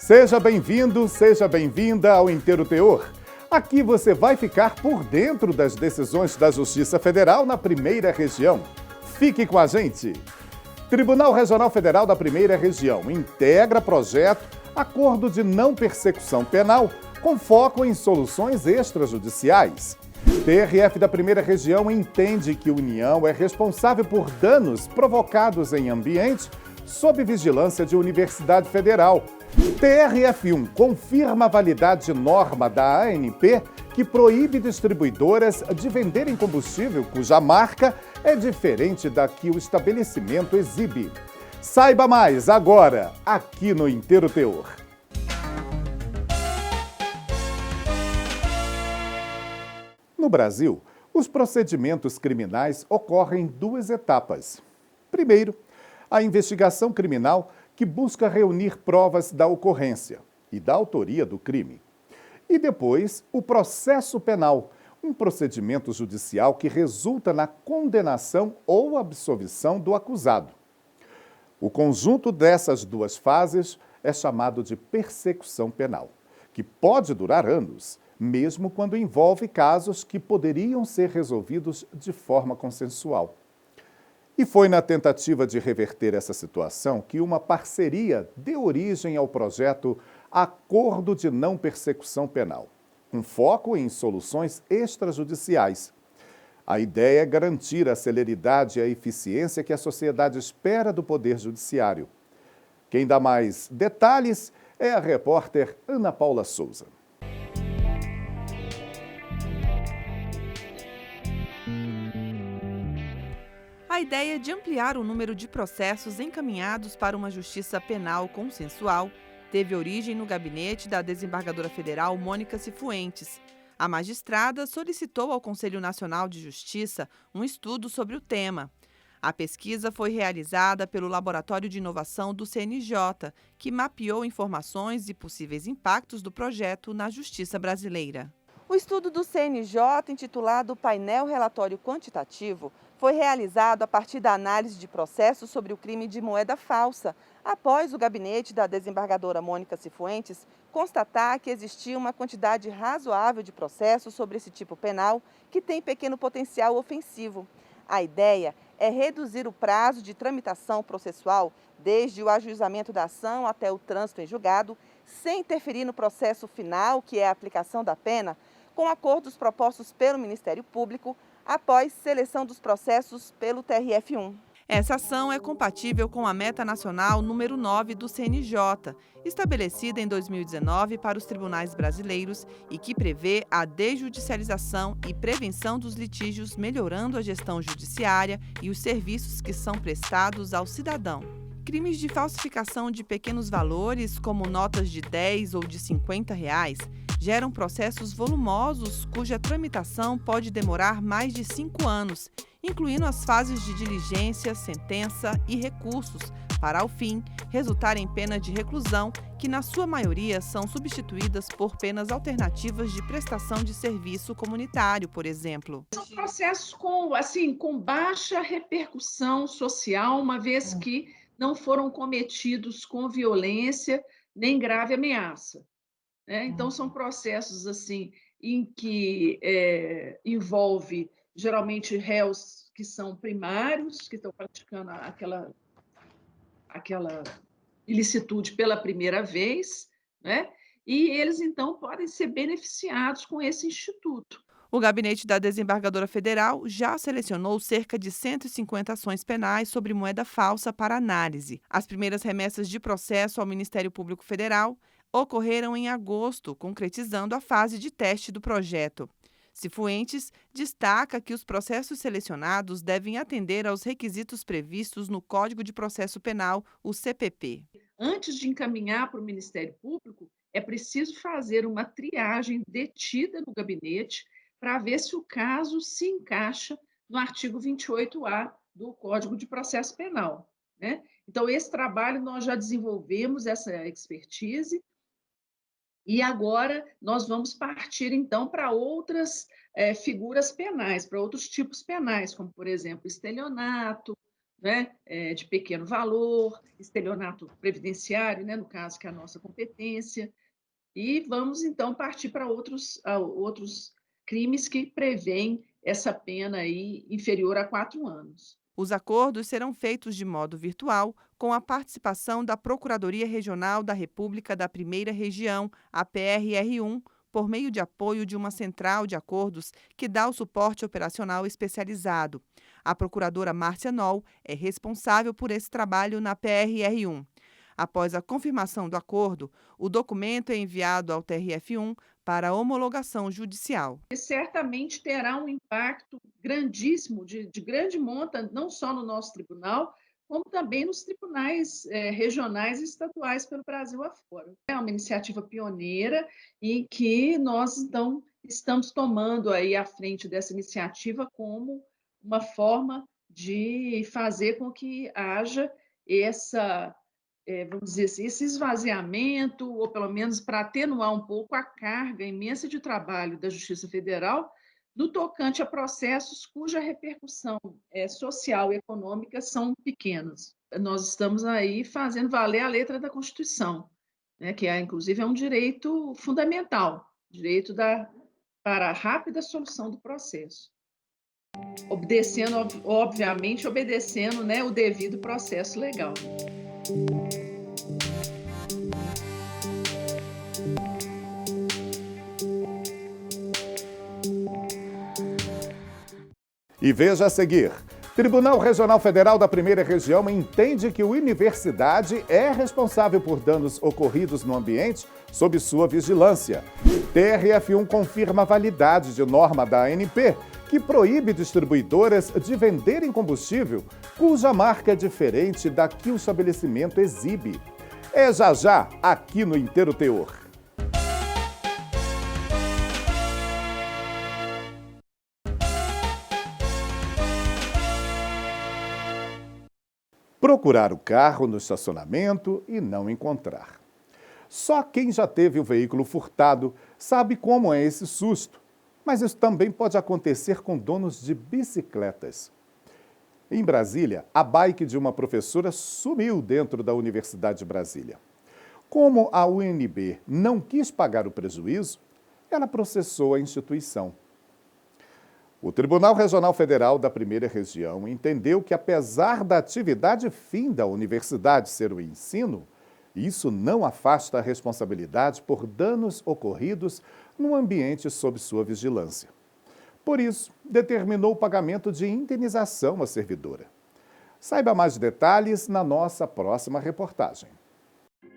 Seja bem-vindo, seja bem-vinda ao Inteiro Teor. Aqui você vai ficar por dentro das decisões da Justiça Federal na Primeira Região. Fique com a gente! Tribunal Regional Federal da Primeira Região integra projeto Acordo de Não Persecução Penal com foco em soluções extrajudiciais. TRF da Primeira Região entende que a União é responsável por danos provocados em ambiente sob vigilância de Universidade Federal. TRF1 confirma a validade de norma da ANP que proíbe distribuidoras de venderem combustível cuja marca é diferente da que o estabelecimento exibe. Saiba mais agora, aqui no Inteiro Teor. No Brasil, os procedimentos criminais ocorrem em duas etapas. Primeiro, a investigação criminal, que busca reunir provas da ocorrência e da autoria do crime. E depois, o processo penal, um procedimento judicial que resulta na condenação ou absolvição do acusado. O conjunto dessas duas fases é chamado de persecução penal, que pode durar anos, mesmo quando envolve casos que poderiam ser resolvidos de forma consensual. E foi na tentativa de reverter essa situação que uma parceria deu origem ao projeto Acordo de Não Persecução Penal, com foco em soluções extrajudiciais. A ideia é garantir a celeridade e a eficiência que a sociedade espera do Poder Judiciário. Quem dá mais detalhes é a repórter Ana Paula Souza. A ideia de ampliar o número de processos encaminhados para uma justiça penal consensual teve origem no gabinete da desembargadora federal Mônica Cifuentes. A magistrada solicitou ao Conselho Nacional de Justiça um estudo sobre o tema. A pesquisa foi realizada pelo Laboratório de Inovação do CNJ, que mapeou informações e possíveis impactos do projeto na justiça brasileira. O estudo do CNJ, intitulado Painel Relatório Quantitativo, foi realizado a partir da análise de processos sobre o crime de moeda falsa, após o gabinete da desembargadora Mônica Cifuentes constatar que existia uma quantidade razoável de processos sobre esse tipo penal que tem pequeno potencial ofensivo. A ideia é reduzir o prazo de tramitação processual desde o ajuizamento da ação até o trânsito em julgado, sem interferir no processo final, que é a aplicação da pena, com acordos propostos pelo Ministério Público após seleção dos processos pelo TRF1. Essa ação é compatível com a meta nacional número 9 do CNJ, estabelecida em 2019 para os tribunais brasileiros e que prevê a desjudicialização e prevenção dos litígios, melhorando a gestão judiciária e os serviços que são prestados ao cidadão. Crimes de falsificação de pequenos valores, como notas de 10 ou de R$ 50, geram processos volumosos cuja tramitação pode demorar mais de 5 anos, incluindo as fases de diligência, sentença e recursos, para, ao fim, resultar em pena de reclusão, que na sua maioria são substituídas por penas alternativas de prestação de serviço comunitário, por exemplo. São processos com baixa repercussão social, uma vez que não foram cometidos com violência nem grave ameaça. Então, são processos em que envolve, geralmente, réus que são primários, que estão praticando aquela ilicitude pela primeira vez, e eles, então, podem ser beneficiados com esse instituto. O gabinete da desembargadora federal já selecionou cerca de 150 ações penais sobre moeda falsa para análise. As primeiras remessas de processo ao Ministério Público Federal ocorreram em agosto, concretizando a fase de teste do projeto. Cifuentes destaca que os processos selecionados devem atender aos requisitos previstos no Código de Processo Penal, o CPP. Antes de encaminhar para o Ministério Público, é preciso fazer uma triagem detida no gabinete para ver se o caso se encaixa no artigo 28A do Código de Processo Penal. Então, esse trabalho nós já desenvolvemos, essa expertise, e agora nós vamos partir, então, para outras figuras penais, para outros tipos penais, como, por exemplo, estelionato, né, de pequeno valor, estelionato previdenciário, né, no caso que é a nossa competência, e vamos então partir para outros crimes que prevêem essa pena aí inferior a 4 anos. Os acordos serão feitos de modo virtual, com a participação da Procuradoria Regional da República da Primeira Região, a PRR1, por meio de apoio de uma central de acordos que dá o suporte operacional especializado. A procuradora Márcia Noll é responsável por esse trabalho na PRR1. Após a confirmação do acordo, o documento é enviado ao TRF1 para homologação judicial. E certamente terá um impacto grandíssimo, de grande monta, não só no nosso tribunal, como também nos tribunais regionais e estaduais pelo Brasil afora. É uma iniciativa pioneira e que nós, então, estamos tomando aí à frente dessa iniciativa como uma forma de fazer com que haja essa vamos dizer assim, esse esvaziamento, ou pelo menos para atenuar um pouco a carga imensa de trabalho da Justiça Federal no tocante a processos cuja repercussão social e econômica são pequenas. Nós estamos aí fazendo valer a letra da Constituição, né, que inclusive é um direito fundamental, direito para a rápida solução do processo. Obedecendo, obviamente, obedecendo, né, o devido processo legal. E veja a seguir. Tribunal Regional Federal da Primeira Região entende que a universidade é responsável por danos ocorridos no ambiente sob sua vigilância. TRF1 confirma a validade de norma da ANP que proíbe distribuidoras de venderem combustível cuja marca é diferente da que o estabelecimento exibe. É já aqui no Inteiro Teor. Procurar o carro no estacionamento e não encontrar. Só quem já teve o veículo furtado sabe como é esse susto. Mas isso também pode acontecer com donos de bicicletas. Em Brasília, a bike de uma professora sumiu dentro da Universidade de Brasília. Como a UNB não quis pagar o prejuízo, ela processou a instituição. O Tribunal Regional Federal da Primeira Região entendeu que, apesar da atividade fim da universidade ser o ensino, isso não afasta a responsabilidade por danos ocorridos no ambiente sob sua vigilância. Por isso, determinou o pagamento de indenização à servidora. Saiba mais detalhes na nossa próxima reportagem.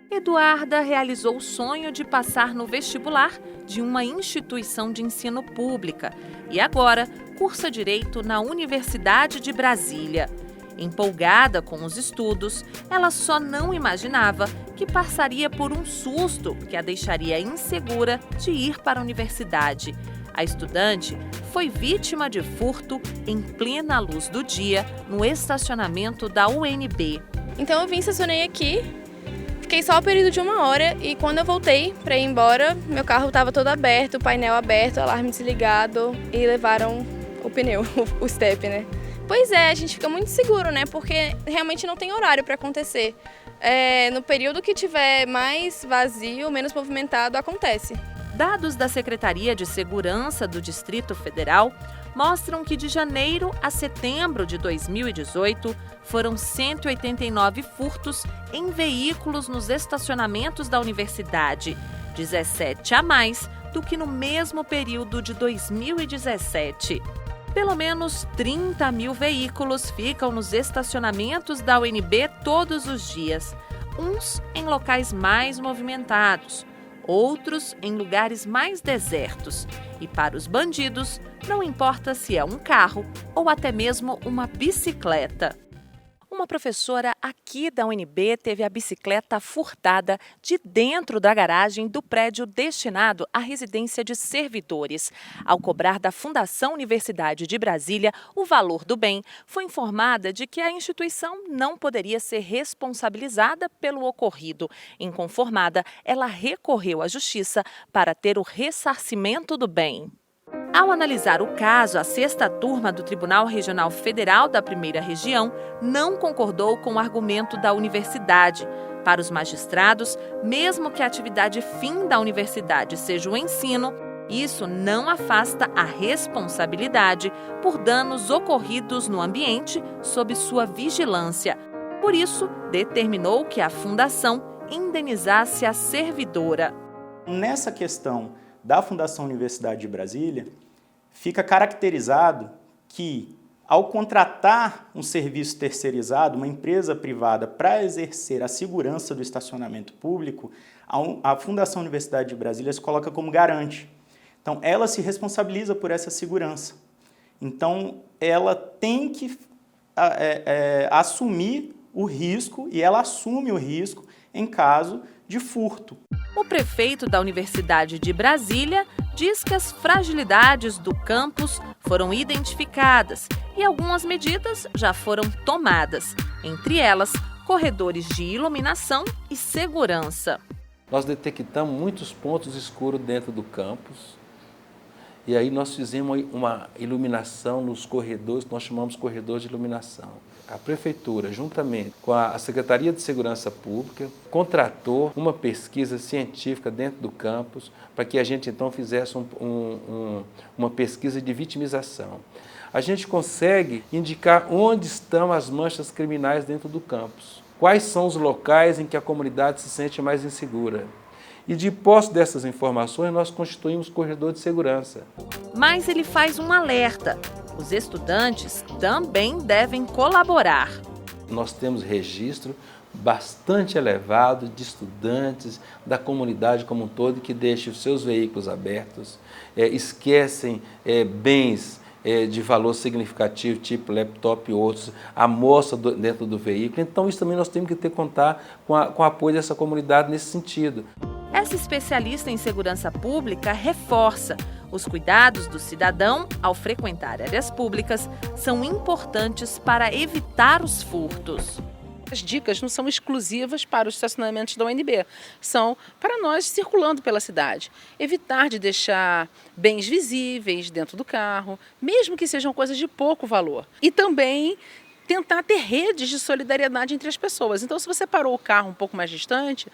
Eduarda realizou o sonho de passar no vestibular de uma instituição de ensino pública e agora cursa Direito na Universidade de Brasília. Empolgada com os estudos, ela só não imaginava que passaria por um susto que a deixaria insegura de ir para a universidade. A estudante foi vítima de furto em plena luz do dia no estacionamento da UNB. Então eu estacionei aqui, fiquei só o período de 1 hora e quando eu voltei para ir embora, meu carro estava todo aberto, o painel aberto, o alarme desligado e levaram o pneu, o step, né? Pois é, a gente fica muito seguro, né? Porque realmente não tem horário para acontecer. No período que tiver mais vazio, menos movimentado, acontece. Dados da Secretaria de Segurança do Distrito Federal mostram que de janeiro a setembro de 2018 foram 189 furtos em veículos nos estacionamentos da universidade, 17 a mais do que no mesmo período de 2017. Pelo menos 30 mil veículos ficam nos estacionamentos da UNB todos os dias, uns em locais mais movimentados, outros em lugares mais desertos. E para os bandidos, não importa se é um carro ou até mesmo uma bicicleta. Uma professora aqui da UNB teve a bicicleta furtada de dentro da garagem do prédio destinado à residência de servidores. Ao cobrar da Fundação Universidade de Brasília o valor do bem, foi informada de que a instituição não poderia ser responsabilizada pelo ocorrido. Inconformada, ela recorreu à Justiça para ter o ressarcimento do bem. Ao analisar o caso, a 6ª Turma do Tribunal Regional Federal da Primeira Região não concordou com o argumento da universidade. Para os magistrados, mesmo que a atividade fim da universidade seja o ensino, isso não afasta a responsabilidade por danos ocorridos no ambiente sob sua vigilância. Por isso, determinou que a Fundação indenizasse a servidora. Nessa questão da Fundação Universidade de Brasília, fica caracterizado que, ao contratar um serviço terceirizado, uma empresa privada, para exercer a segurança do estacionamento público, a Fundação Universidade de Brasília se coloca como garante. Então, ela se responsabiliza por essa segurança. Então, ela tem que assumir o risco, e ela assume o risco em caso de furto. O prefeito da Universidade de Brasília diz que as fragilidades do campus foram identificadas e algumas medidas já foram tomadas, entre elas, corredores de iluminação e segurança. Nós detectamos muitos pontos escuros dentro do campus e aí nós fizemos uma iluminação nos corredores, que nós chamamos de corredor de iluminação. A Prefeitura, juntamente com a Secretaria de Segurança Pública, contratou uma pesquisa científica dentro do campus para que a gente, então, fizesse uma pesquisa de vitimização. A gente consegue indicar onde estão as manchas criminais dentro do campus, quais são os locais em que a comunidade se sente mais insegura. E, de posse dessas informações, nós constituímos corredor de segurança. Mas ele faz um alerta. Os estudantes também devem colaborar. Nós temos registro bastante elevado de estudantes da comunidade como um todo que deixam os seus veículos abertos, esquecem bens de valor significativo, tipo laptop e outros, amostra dentro do veículo. Então, isso também nós temos que contar com o apoio dessa comunidade nesse sentido. Essa especialista em segurança pública reforça: os cuidados do cidadão ao frequentar áreas públicas são importantes para evitar os furtos. As dicas não são exclusivas para os estacionamentos da UNB, são para nós circulando pela cidade. Evitar de deixar bens visíveis dentro do carro, mesmo que sejam coisas de pouco valor. E também tentar ter redes de solidariedade entre as pessoas. Então, se você parou o carro um pouco mais distante,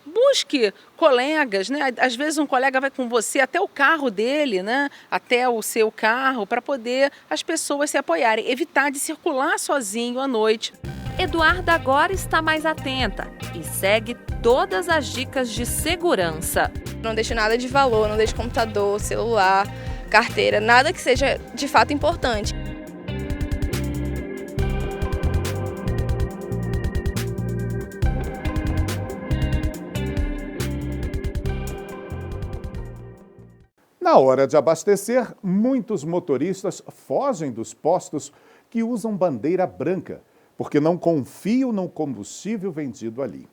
busque colegas, né? Às vezes um colega vai com você até o carro dele, né? Até o seu carro, para poder as pessoas se apoiarem. Evitar de circular sozinho à noite. Eduarda agora está mais atenta e segue todas as dicas de segurança. Não deixe nada de valor, não deixe computador, celular, carteira, nada que seja de fato importante. Na hora de abastecer, muitos motoristas fogem dos postos que usam bandeira branca, porque não confiam no combustível vendido ali.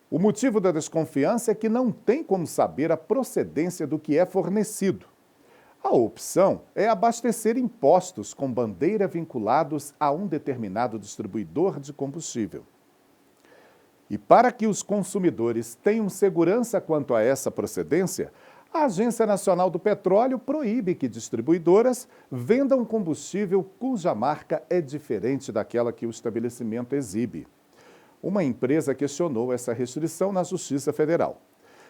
O motivo da desconfiança é que não tem como saber a procedência do que é fornecido. A opção é abastecer em postos com bandeira vinculados a um determinado distribuidor de combustível. E para que os consumidores tenham segurança quanto a essa procedência, a Agência Nacional do Petróleo proíbe que distribuidoras vendam combustível cuja marca é diferente daquela que o estabelecimento exibe. Uma empresa questionou essa restrição na Justiça Federal.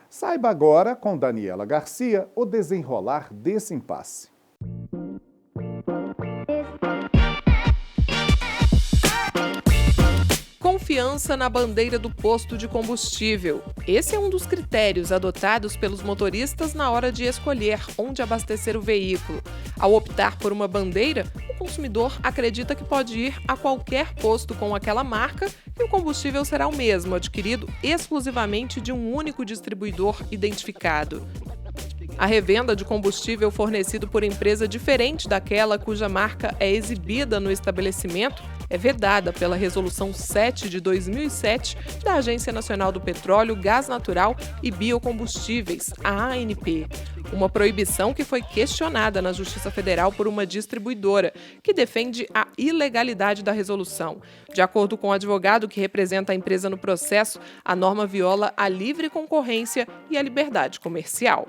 Saiba agora, com Daniela Garcia, o desenrolar desse impasse. Confiança na bandeira do posto de combustível. Esse é um dos critérios adotados pelos motoristas na hora de escolher onde abastecer o veículo. Ao optar por uma bandeira, o consumidor acredita que pode ir a qualquer posto com aquela marca e o combustível será o mesmo, adquirido exclusivamente de um único distribuidor identificado. A revenda de combustível fornecido por empresa diferente daquela cuja marca é exibida no estabelecimento é vedada pela Resolução 7 de 2007 da Agência Nacional do Petróleo, Gás Natural e Biocombustíveis, a ANP. Uma proibição que foi questionada na Justiça Federal por uma distribuidora, que defende a ilegalidade da resolução. De acordo com o advogado que representa a empresa no processo, a norma viola a livre concorrência e a liberdade comercial.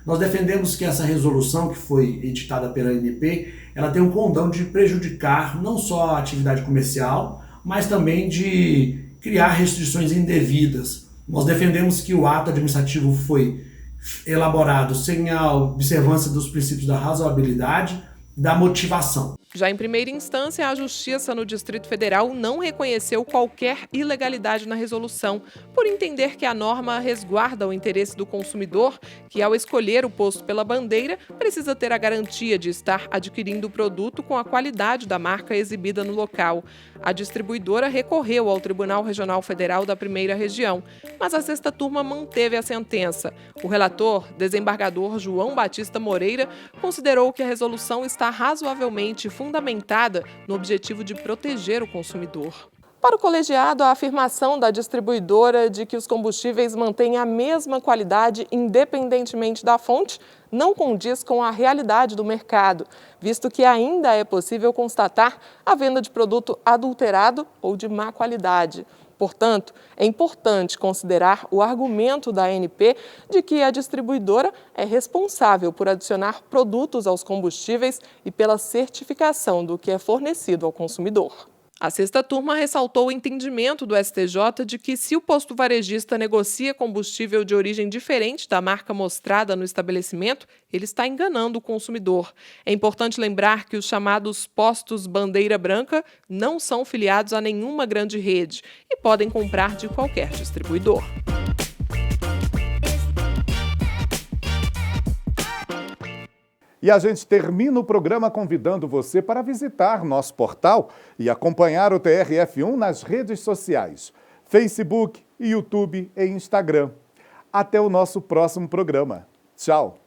Nós defendemos que essa resolução que foi editada pela ANP, ela tem um condão de prejudicar não só a atividade comercial, mas também de criar restrições indevidas. Nós defendemos que o ato administrativo foi elaborado sem a observância dos princípios da razoabilidade e da motivação. Já em primeira instância, a Justiça no Distrito Federal não reconheceu qualquer ilegalidade na resolução, por entender que a norma resguarda o interesse do consumidor, que ao escolher o posto pela bandeira, precisa ter a garantia de estar adquirindo o produto com a qualidade da marca exibida no local. A distribuidora recorreu ao Tribunal Regional Federal da Primeira Região, mas a sexta turma manteve a sentença. O relator, desembargador João Batista Moreira, considerou que a resolução está razoavelmente fundamentada no objetivo de proteger o consumidor. Para o colegiado, a afirmação da distribuidora de que os combustíveis mantêm a mesma qualidade independentemente da fonte não condiz com a realidade do mercado, visto que ainda é possível constatar a venda de produto adulterado ou de má qualidade. Portanto, é importante considerar o argumento da ANP de que a distribuidora é responsável por adicionar produtos aos combustíveis e pela certificação do que é fornecido ao consumidor. A sexta turma ressaltou o entendimento do STJ de que, se o posto varejista negocia combustível de origem diferente da marca mostrada no estabelecimento, ele está enganando o consumidor. É importante lembrar que os chamados postos bandeira branca não são filiados a nenhuma grande rede e podem comprar de qualquer distribuidor. E a gente termina o programa convidando você para visitar nosso portal e acompanhar o TRF1 nas redes sociais, Facebook, YouTube e Instagram. Até o nosso próximo programa. Tchau!